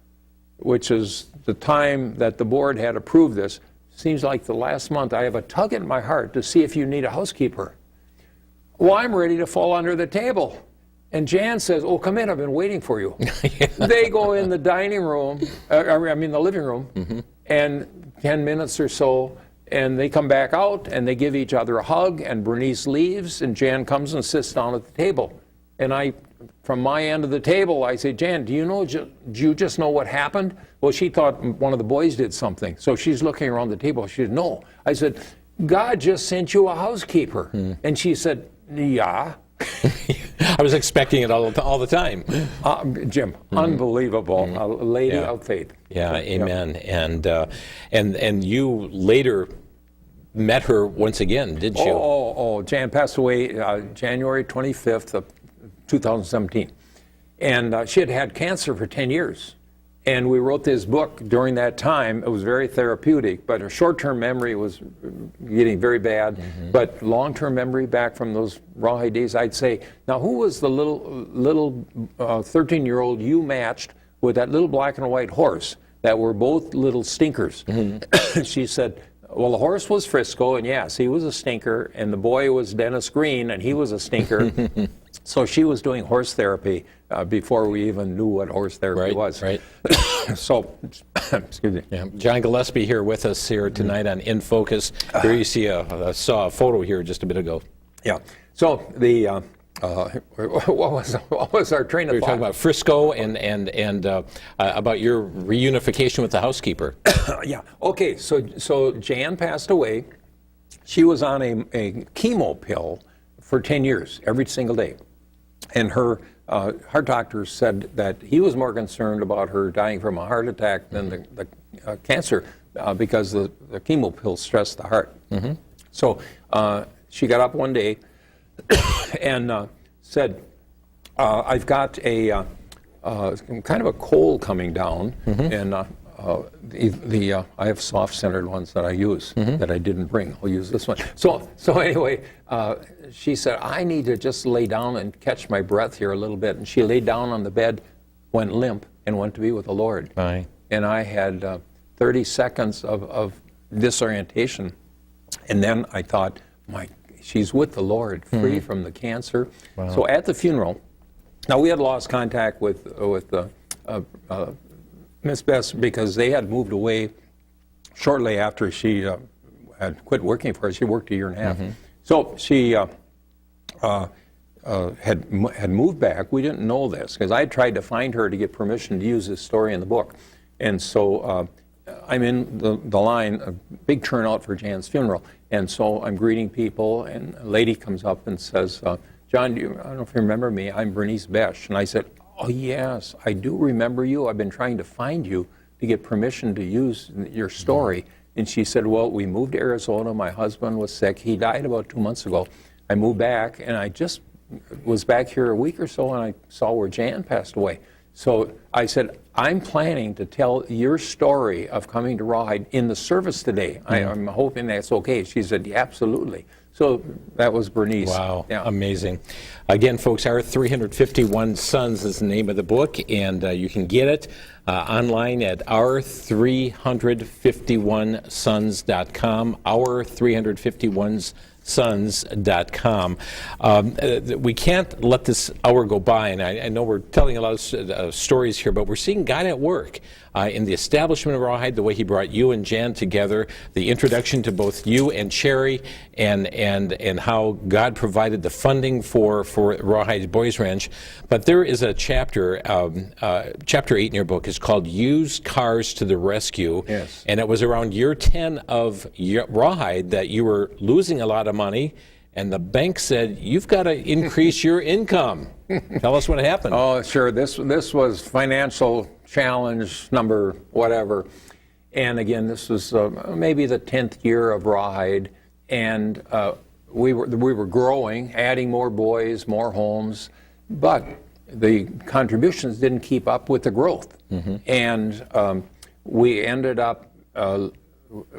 which is the time that the board had approved this, seems like the last month I have a tug in my heart to see if you need a housekeeper. Well, I'm ready to fall under the table. And Jan says, oh, come in, I've been waiting for you. They go in the dining room, the living room, and 10 minutes or so, and they come back out, and they give each other a hug, and Bernice leaves, and Jan comes and sits down at the table. And I, from my end of the table, I say, Jan, do you just know what happened? Well, she thought one of the boys did something. So she's looking around the table. She said, no. I said, God just sent you a housekeeper. And she said, yeah. I was expecting it all the time. Jim, unbelievable. A lady of faith. Yeah, amen. Yep. And you later met her once again, did you? Jan passed away January 25th of 2017. And she had had cancer for 10 years. And we wrote this book during that time. It was very therapeutic, but her short-term memory was getting very bad. But long-term memory back from those Rawhide days, I'd say, now who was the little 13-year-old you matched with that little black and white horse that were both little stinkers? She said, well, the horse was Frisco, and yes, he was a stinker, and the boy was Dennis Green, and he was a stinker. So she was doing horse therapy before we even knew what horse therapy was. Right. So, excuse me. Yeah. John Gillespie here with us here tonight on inFocus. Here you see saw a photo here just a bit ago. Yeah. So the what was our train of thought? We were talking about Frisco and about your reunification with the housekeeper. Yeah. Okay. So Jan passed away. She was on a chemo pill for 10 years, every single day. And her heart doctor said that he was more concerned about her dying from a heart attack than the cancer because the chemo pill stressed the heart. So she got up one day and said, I've got a kind of a cold coming down, and I have soft-centered ones that I use that I didn't bring. I'll use this one. So anyway, she said, I need to just lay down and catch my breath here a little bit. And she laid down on the bed, went limp, and went to be with the Lord. Aye. And I had 30 seconds of disorientation. And then I thought, she's with the Lord, free from the cancer. Wow. So at the funeral, now we had lost contact with Miss Bess because they had moved away shortly after she had quit working for us. She worked a year and a half. So she had moved back. We didn't know this because I had tried to find her to get permission to use this story in the book. And so I'm in the line, a big turnout for Jan's funeral. And so I'm greeting people, and a lady comes up and says, John, I don't know if you remember me, I'm Bernice Besch. And I said, oh, yes, I do remember you. I've been trying to find you to get permission to use your story. And she said, well, we moved to Arizona. My husband was sick. He died about 2 months ago. I moved back, and I just was back here a week or so, and I saw where Jan passed away. So I said, I'm planning to tell your story of coming to Rawhide in the service today. I'm hoping that's okay. She said, yeah, absolutely. So that was Bernice. Wow, yeah. Amazing. Again, folks, Our 351 Sons is the name of the book, and you can get it online at our351sons.com, our351sons.com. We can't let this hour go by, and I know we're telling a lot of stories here, but we're seeing God at work in the establishment of Rawhide, the way he brought you and Jan together, the introduction to both you and Cherry, and how God provided the funding for Rawhide Boys Ranch. But there is a chapter, chapter 8 in your book is called Used Cars to the Rescue. Yes. And it was around year 10 of Rawhide that you were losing a lot of money, and the bank said, you've got to increase your income. Tell us what happened. Oh, sure. This was financial challenge number whatever. And again, this was maybe the 10th year of Rawhide, and we were growing, adding more boys, more homes, but the contributions didn't keep up with the growth. And we ended up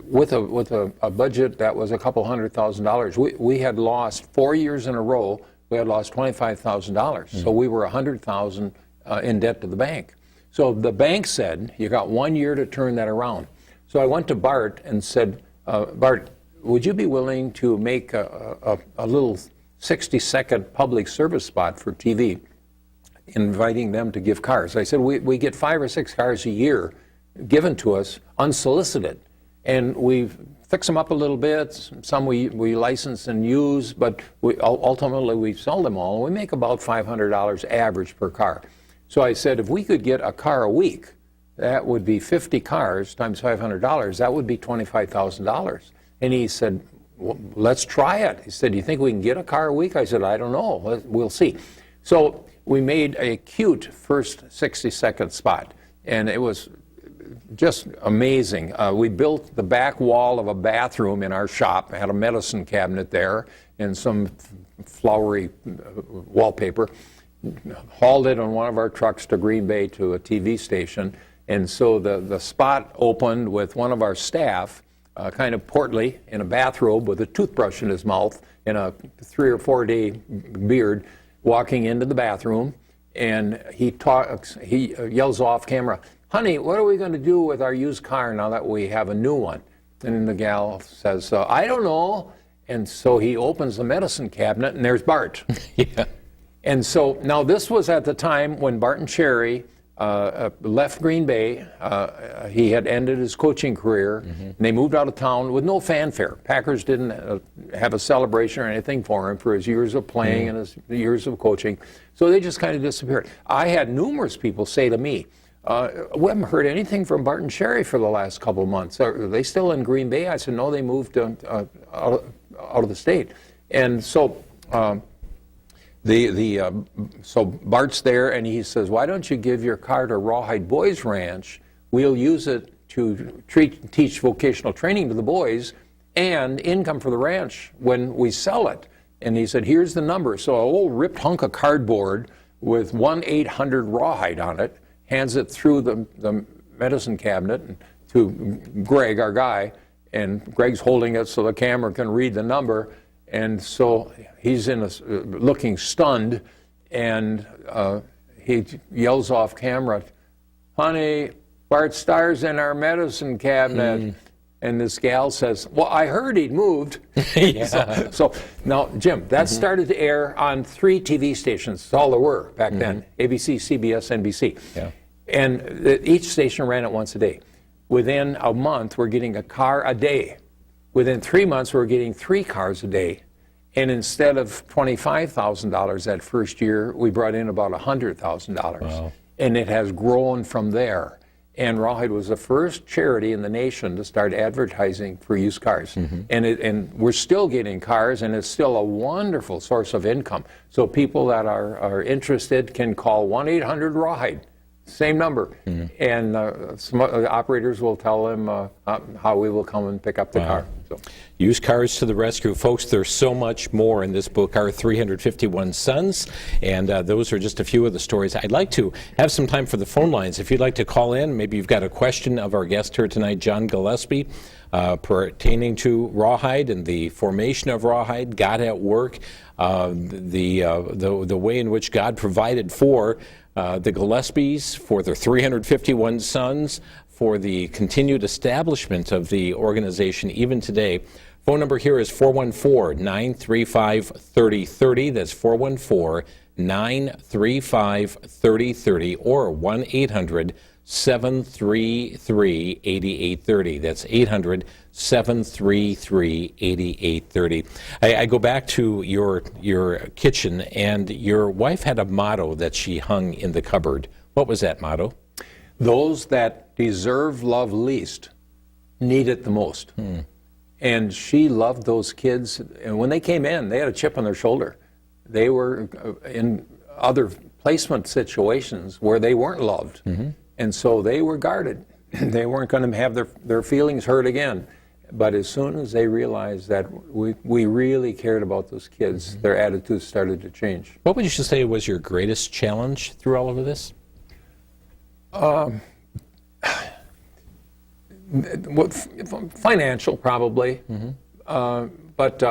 with a budget that was a couple $100,000. We had lost 4 years in a row. We had lost $25,000. So we were $100,000 in debt to the bank. So the bank said, you got 1 year to turn that around. So I went to Bart and said, Bart, would you be willing to make a little 60-second public service spot for TV, inviting them to give cars? I said, we get 5 or 6 cars a year given to us unsolicited. And we fix them up a little bit. Some we license and use, but ultimately we sell them all. We make about $500 average per car. So I said, if we could get a car a week, that would be 50 cars times $500. That would be $25,000. And he said, well, let's try it. He said, do you think we can get a car a week? I said, I don't know. We'll see. So we made a cute first 60-second spot, and it was just amazing. We built the back wall of a bathroom in our shop, had a medicine cabinet there and some flowery wallpaper. hauled it on one of our trucks to Green Bay to a TV station. And so the spot opened with one of our staff, kind of portly, in a bathrobe with a toothbrush in his mouth and a 3 or 4 day beard, walking into the bathroom. And he yells off camera, "Honey, what are we going to do with our used car now that we have a new one?" And then the gal says, "I don't know." And so he opens the medicine cabinet, and there's Bart. Yeah. And so now this was at the time when Bart and Cherry left Green Bay. He had ended his coaching career, and they moved out of town with no fanfare. Packers didn't have a celebration or anything for him for his years of playing and his years of coaching. So they just kind of disappeared. I had numerous people say to me, "We haven't heard anything from Bart and Cherry for the last couple of months. Are they still in Green Bay?" I said, "No, they moved out of the state." And so so Bart's there, and he says, "Why don't you give your car to Rawhide Boys Ranch? We'll use it to teach vocational training to the boys and income for the ranch when we sell it." And he said, "Here's the number." So an old ripped hunk of cardboard with 1-800-RAWHIDE on it, hands it through the medicine cabinet to Greg, our guy, and Greg's holding it so the camera can read the number. And so he's looking stunned, and he yells off camera, "Honey, Bart Starr's in our medicine cabinet." And this gal says, "Well, I heard he'd moved." Yeah. So now, Jim, that started to air on 3 TV stations. That's all there were back then: ABC, CBS, NBC. Yeah. And each station ran it once a day. Within a month, we're getting a car a day. Within 3 months, we're getting 3 cars a day. And instead of $25,000 that first year, we brought in about $100,000. Wow. And it has grown from there. And Rawhide was the first charity in the nation to start advertising for used cars. And we're still getting cars, and it's still a wonderful source of income. So people that are interested can call 1-800-RAWHIDE. Same number, and some operators will tell them how we will come and pick up the car. So. Used cars to the rescue. Folks, there's so much more in this book, Our 351 Sons, and those are just a few of the stories. I'd like to have some time for the phone lines. If you'd like to call in, maybe you've got a question of our guest here tonight, John Gillespie, pertaining to Rawhide and the formation of Rawhide, God at work, the way in which God provided for the Gillespies, for their 351 sons, for the continued establishment of the organization even today. Phone number here is 414-935-3030. That's 414-935-3030 or 1-800-733-8830. That's 800-733-8830. I go back to your kitchen, and your wife had a motto that she hung in the cupboard. What was that motto? Those that deserve love least need it the most. And she loved those kids. And when they came in, they had a chip on their shoulder. They were in other placement situations where they weren't loved. And so they were guarded. They weren't going to have their feelings hurt again. But as soon as they realized that we really cared about those kids, their attitudes started to change. What would you say was your greatest challenge through all of this? Financial, probably. But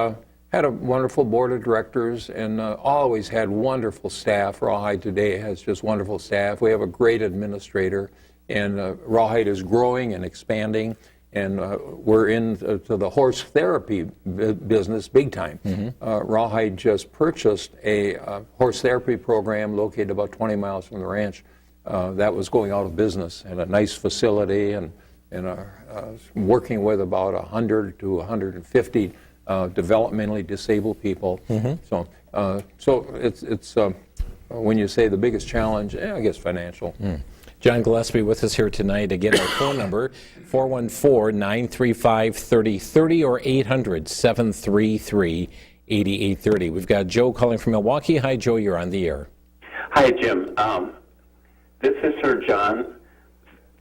had a wonderful board of directors and always had wonderful staff. Rawhide today has just wonderful staff. We have a great administrator, and Rawhide is growing and expanding. And we're into the horse therapy business big time. Rawhide just purchased a horse therapy program located about 20 miles from the ranch. That was going out of business, and a nice facility, and working with about 100 to 150 developmentally disabled people. So it's when you say the biggest challenge, I guess financial. John Gillespie with us here tonight. Again, our phone number, 414-935-3030 or 800-733-8830. We've got Joe calling from Milwaukee. Hi, Joe, you're on the air. Hi, Jim. This is Sir John.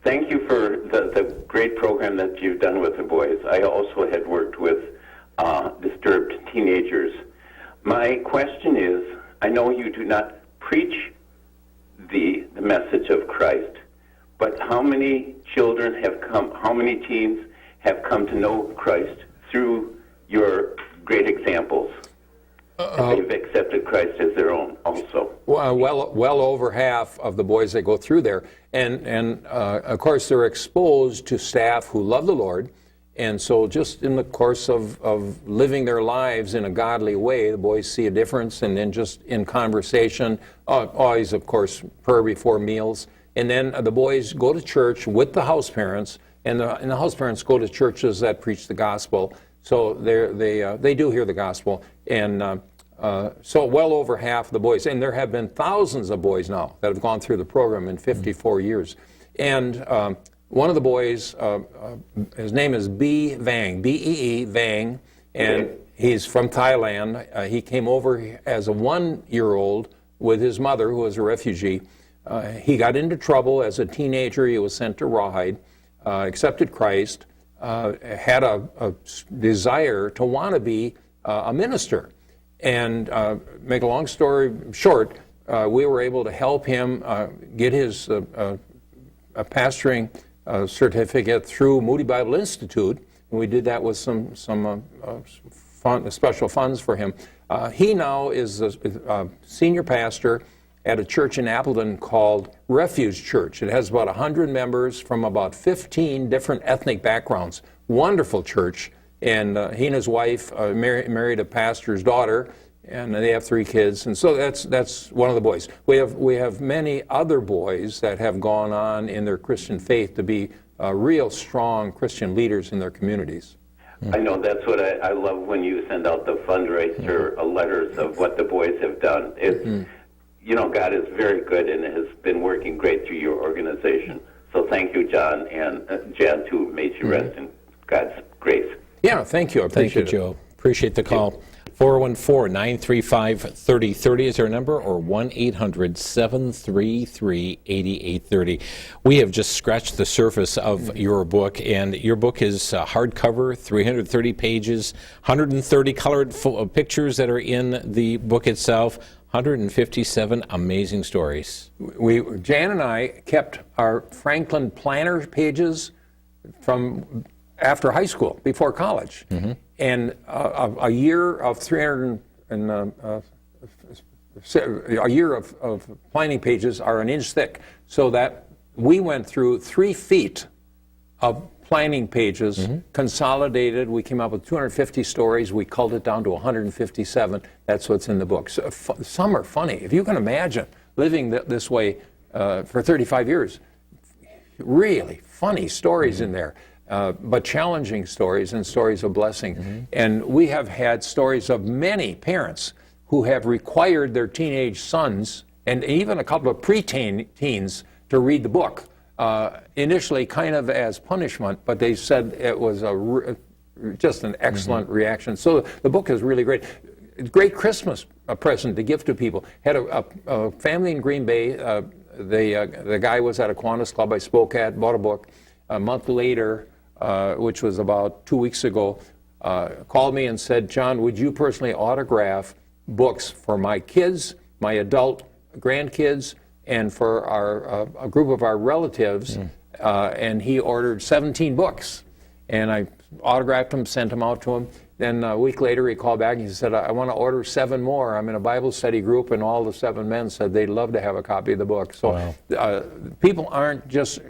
Thank you for the great program that you've done with the boys. I also had worked with disturbed teenagers. My question is, I know you do not preach the message of Christ, but how many children have come, how many teens have come to know Christ through your great examples? They've accepted Christ as their own also. Well over half of the boys that go through there. And of course, they're exposed to staff who love the Lord. And so just in the course of living their lives in a godly way, the boys see a difference. And then just in conversation, always, of course, prayer before meals. And then the boys go to church with the house parents. And the house parents go to churches that preach the gospel. So they do hear the gospel. And so well over half of the boys, and there have been thousands of boys now that have gone through the program in 54 years. And one of the boys, his name is B. Vang, B-E-E, Vang, and he's from Thailand. He came over as a 1-year-old with his mother, who was a refugee. He got into trouble as a teenager. He was sent to Rawhide, accepted Christ, had a desire to want to be a minister. And make a long story short, we were able to help him get his pastoring certificate through Moody Bible Institute. And we did that with some special funds for him. He now is a senior pastor at a church in Appleton called Refuge Church. It has about 100 members from about 15 different ethnic backgrounds. Wonderful church. And he and his wife married a pastor's daughter, and they have 3 kids. And so that's one of the boys. We have many other boys that have gone on in their Christian faith to be real strong Christian leaders in their communities. I know that's what I love when you send out the fundraiser letters of what the boys have done. It's you know, God is very good and has been working great through your organization. So thank you, John, and Jan, too. May you rest in God's grace. Yeah, thank you. I appreciate Thank you, Joe. Appreciate the call. 414-935-3030 is our number, or 1-800-733-8830. We have just scratched the surface of your book, and your book is hardcover, 330 pages, 130 colored pictures that are in the book itself, 157 amazing stories. Jan and I kept our Franklin Planner pages from after high school, before college. And a year of a year of planning pages are an inch thick, so that we went through 3 feet of planning pages, consolidated. We came up with 250 stories. We culled it down to 157. That's what's in the book. So, some are funny. If you can imagine living this way for 35 years, really funny stories in there. But challenging stories and stories of blessing. And we have had stories of many parents who have required their teenage sons, and even a couple of preteens, to read the book. Initially kind of as punishment, but they said it was just an excellent reaction. So the book is really great. Great Christmas present to give to people. Had a family in Green Bay. The guy was at a Kiwanis club I spoke at, bought a book. A month later, which was about 2 weeks ago, called me and said, John, would you personally autograph books for my kids, my adult grandkids, and for a group of our relatives? And he ordered 17 books. And I autographed them, sent them out to him. Then a week later, he called back and he said, I want to order 7 more. I'm in a Bible study group, and all the 7 men said they'd love to have a copy of the book. So people aren't just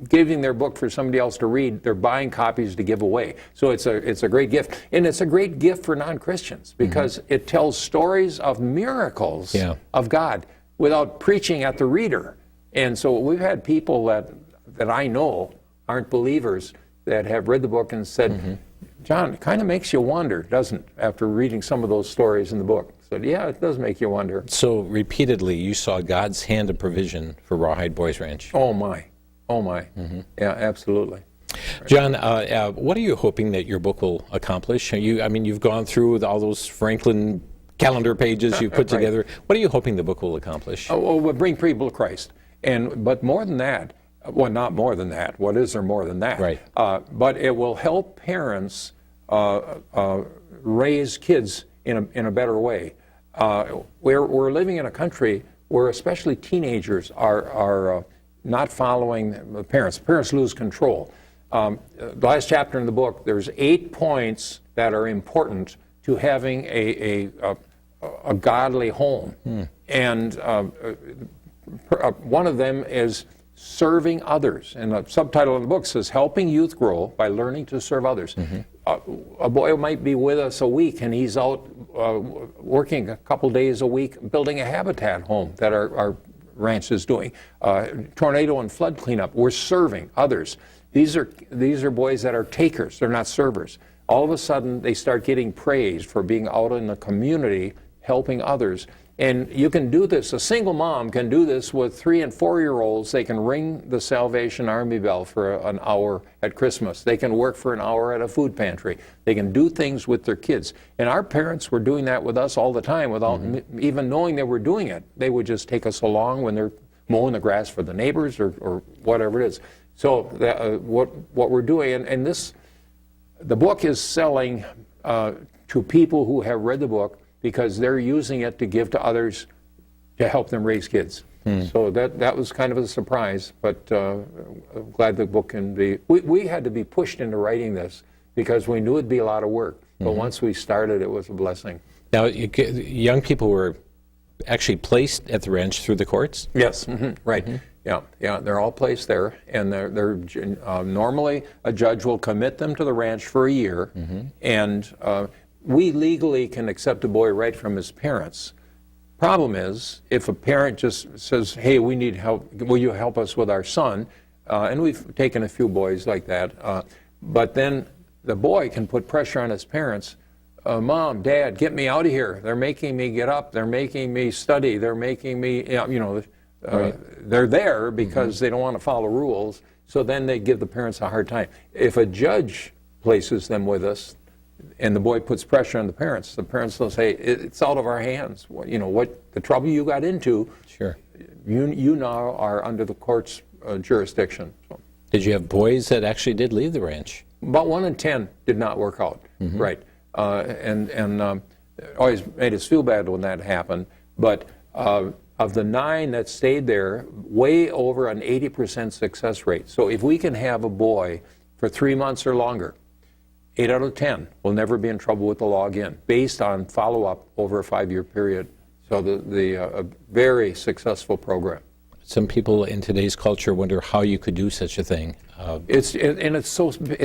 giving their book for somebody else to read. They're buying copies to give away. So it's a great gift. And it's a great gift for non-Christians because it tells stories of miracles of God without preaching at the reader. And so we've had people that I know aren't believers that have read the book and said, John, it kind of makes you wonder, doesn't it, after reading some of those stories in the book? So, yeah, it does make you wonder. So, repeatedly, you saw God's hand of provision for Rawhide Boys Ranch. Oh, my. Oh, my. Yeah, absolutely. John, what are you hoping that your book will accomplish? You've gone through all those Franklin calendar pages you've put together. What are you hoping the book will accomplish? We'll bring people to Christ. But more than that, well, not more than that. What is there more than that? Right. But it will help parents raise kids in a better way. We're living in a country where especially teenagers are not following the parents. Parents lose control. The last chapter in the book, there's 8 points that are important to having a godly home. And one of them is serving others. And the subtitle of the book says, Helping Youth Grow by Learning to Serve Others. A boy might be with us a week and he's out working a couple days a week building a habitat home that our ranch is doing. Tornado and flood cleanup, we're serving others. These are boys that are takers, they're not servers. All of a sudden they start getting praised for being out in the community helping others. And you can do this, a single mom can do this with 3- and 4-year-olds. They can ring the Salvation Army bell for an hour at Christmas. They can work for an hour at a food pantry. They can do things with their kids. And our parents were doing that with us all the time without even knowing they were doing it. They would just take us along when they're mowing the grass for the neighbors or whatever it is. So what we're doing, and the book is selling to people who have read the book, because they're using it to give to others to help them raise kids. So that was kind of a surprise, but I'm glad the book can be. We had to be pushed into writing this because we knew it'd be a lot of work. But once we started, it was a blessing. Now, young people were actually placed at the ranch through the courts? Yes, right. Yeah, they're all placed there, and they're normally a judge will commit them to the ranch for a year, and we legally can accept a boy right from his parents. Problem is, if a parent just says, hey, we need help, will you help us with our son? And we've taken a few boys like that. But then the boy can put pressure on his parents. Mom, Dad, get me out of here. They're making me get up. They're making me study. They're making me, they're there because they don't want to follow rules. So then they give the parents a hard time. If a judge places them with us, and the boy puts pressure on the parents will say, it's out of our hands. What the trouble you got into, sure, you now are under the court's jurisdiction. So, did you have boys that actually did leave the ranch? About 1 in 10 did not work out, right. And always made us feel bad when that happened. But of the 9 that stayed there, way over an 80% success rate. So if we can have a boy for 3 months or longer, 8 out of 10 will never be in trouble with the law again, based on follow-up over a 5-year period. So a very successful program. Some people in today's culture wonder how you could do such a thing. It's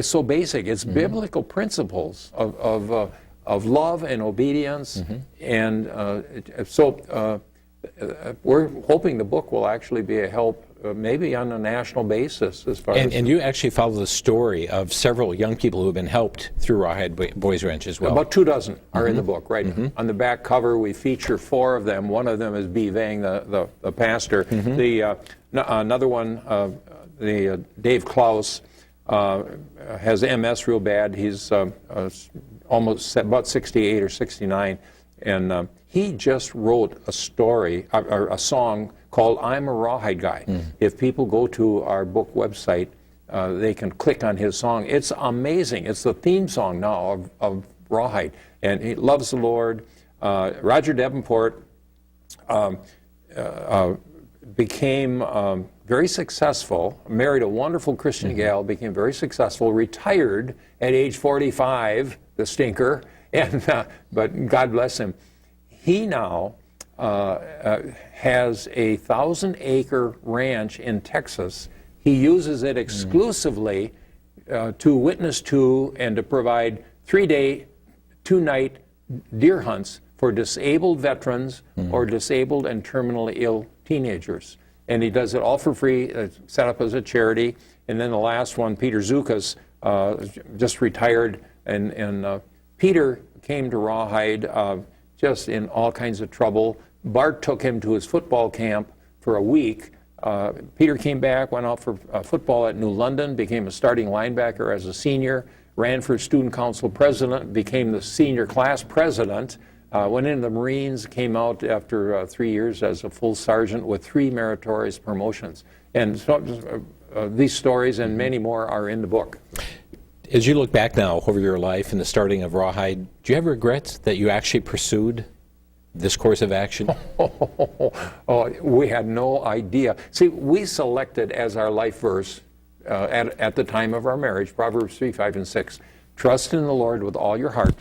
so basic. It's biblical principles of love and obedience, and we're hoping the book will actually be a help, maybe on a national basis as far as... And you actually follow the story of several young people who have been helped through Rawhide Boys Ranch as well. About 2 dozen are in the book, right? On the back cover, we feature 4 of them. One of them is B. Vang, the pastor. Another one, Dave Klaus, has MS real bad. He's almost about 68 or 69, and he just wrote a story, or a song called I'm a Rawhide Guy. If people go to our book website, they can click on his song. It's amazing. It's the theme song now of Rawhide. And he loves the Lord. Roger Davenport became very successful, married a wonderful Christian gal, became very successful, retired at age 45, the stinker, and but God bless him. He now has a 1,000-acre ranch in Texas. He uses it exclusively to witness to and to provide 3-day, 2-night deer hunts for disabled veterans or disabled and terminally ill teenagers. And he does it all for free, set up as a charity. And then the last one, Peter Zukas, just retired. And Peter came to Rawhide just in all kinds of trouble. Bart took him to his football camp for a week. Peter came back, went out for football at New London, became a starting linebacker as a senior, ran for student council president, became the senior class president, went into the Marines, came out after 3 years as a full sergeant with 3 meritorious promotions. And so, these stories and many more are in the book. As you look back now over your life and the starting of Rawhide, do you have regrets that you actually pursued this course of action? Oh, we had no idea. See, we selected as our life verse at the time of our marriage, Proverbs 3, 5, and 6. Trust in the Lord with all your heart.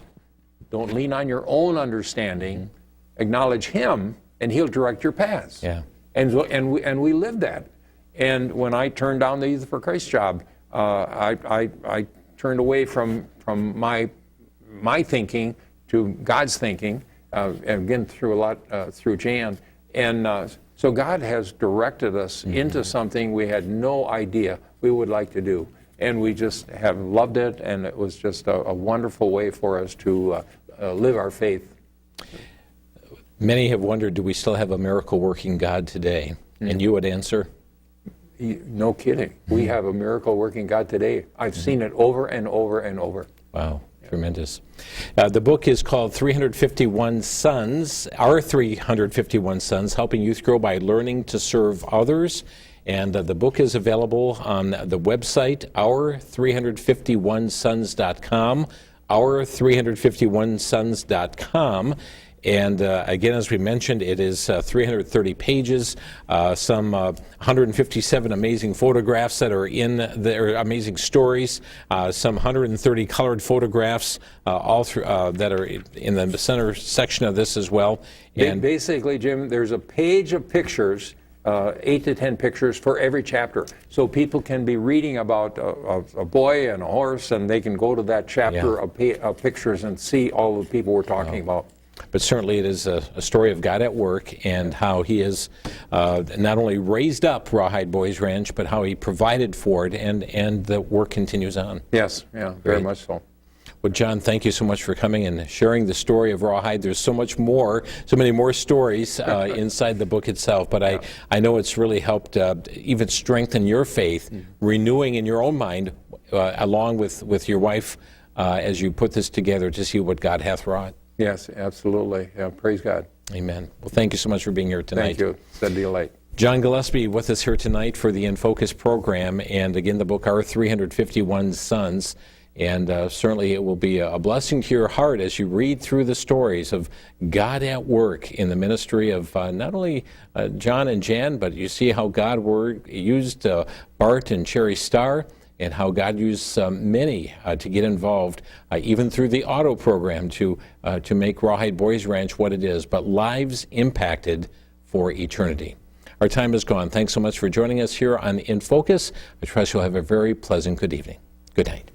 Don't lean on your own understanding. Acknowledge Him, and He'll direct your paths. Yeah. And we lived that. And when I turned down the Youth for Christ job, I turned away from my thinking to God's thinking. Again, through Jan. And so God has directed us into something we had no idea we would like to do. And we just have loved it, and it was just a wonderful way for us to live our faith. Many have wondered, do we still have a miracle-working God today? And you would answer? No kidding. We have a miracle-working God today. I've seen it over and over and over. Wow. Tremendous. The book is called 351 Sons, Our 351 Sons, Helping Youth Grow by Learning to Serve Others. And the book is available on the website, our351sons.com, our351sons.com. And again, as we mentioned, it is 330 pages, some 157 amazing photographs that are in there, amazing stories, some 130 colored photographs, all through that are in the center section of this as well. And basically, Jim, there's a page of pictures, 8 to 10 pictures for every chapter, so people can be reading about a boy and a horse, and they can go to that chapter of pictures and see all the people we're talking about. But certainly it is a story of God at work and how He has not only raised up Rawhide Boys Ranch, but how He provided for it, and the work continues on. Yes, yeah, very much so. Well, John, thank you so much for coming and sharing the story of Rawhide. There's so much more, so many more stories inside the book itself, but I know it's really helped even strengthen your faith, renewing in your own mind, along with your wife, as you put this together to see what God hath wrought. Yes, absolutely. Yeah, praise God. Amen. Well, thank you so much for being here tonight. Thank you. It's a delight. John Gillespie with us here tonight for the inFocus program, and again, the book, Our 351 Sons. And certainly it will be a blessing to your heart as you read through the stories of God at work in the ministry of not only John and Jan, but you see how God used Bart and Cherry Starr, and how God used many to get involved, even through the auto program, to make Rawhide Boys Ranch what it is, but lives impacted for eternity. Our time is gone. Thanks so much for joining us here on inFocus. I trust you'll have a very pleasant good evening. Good night.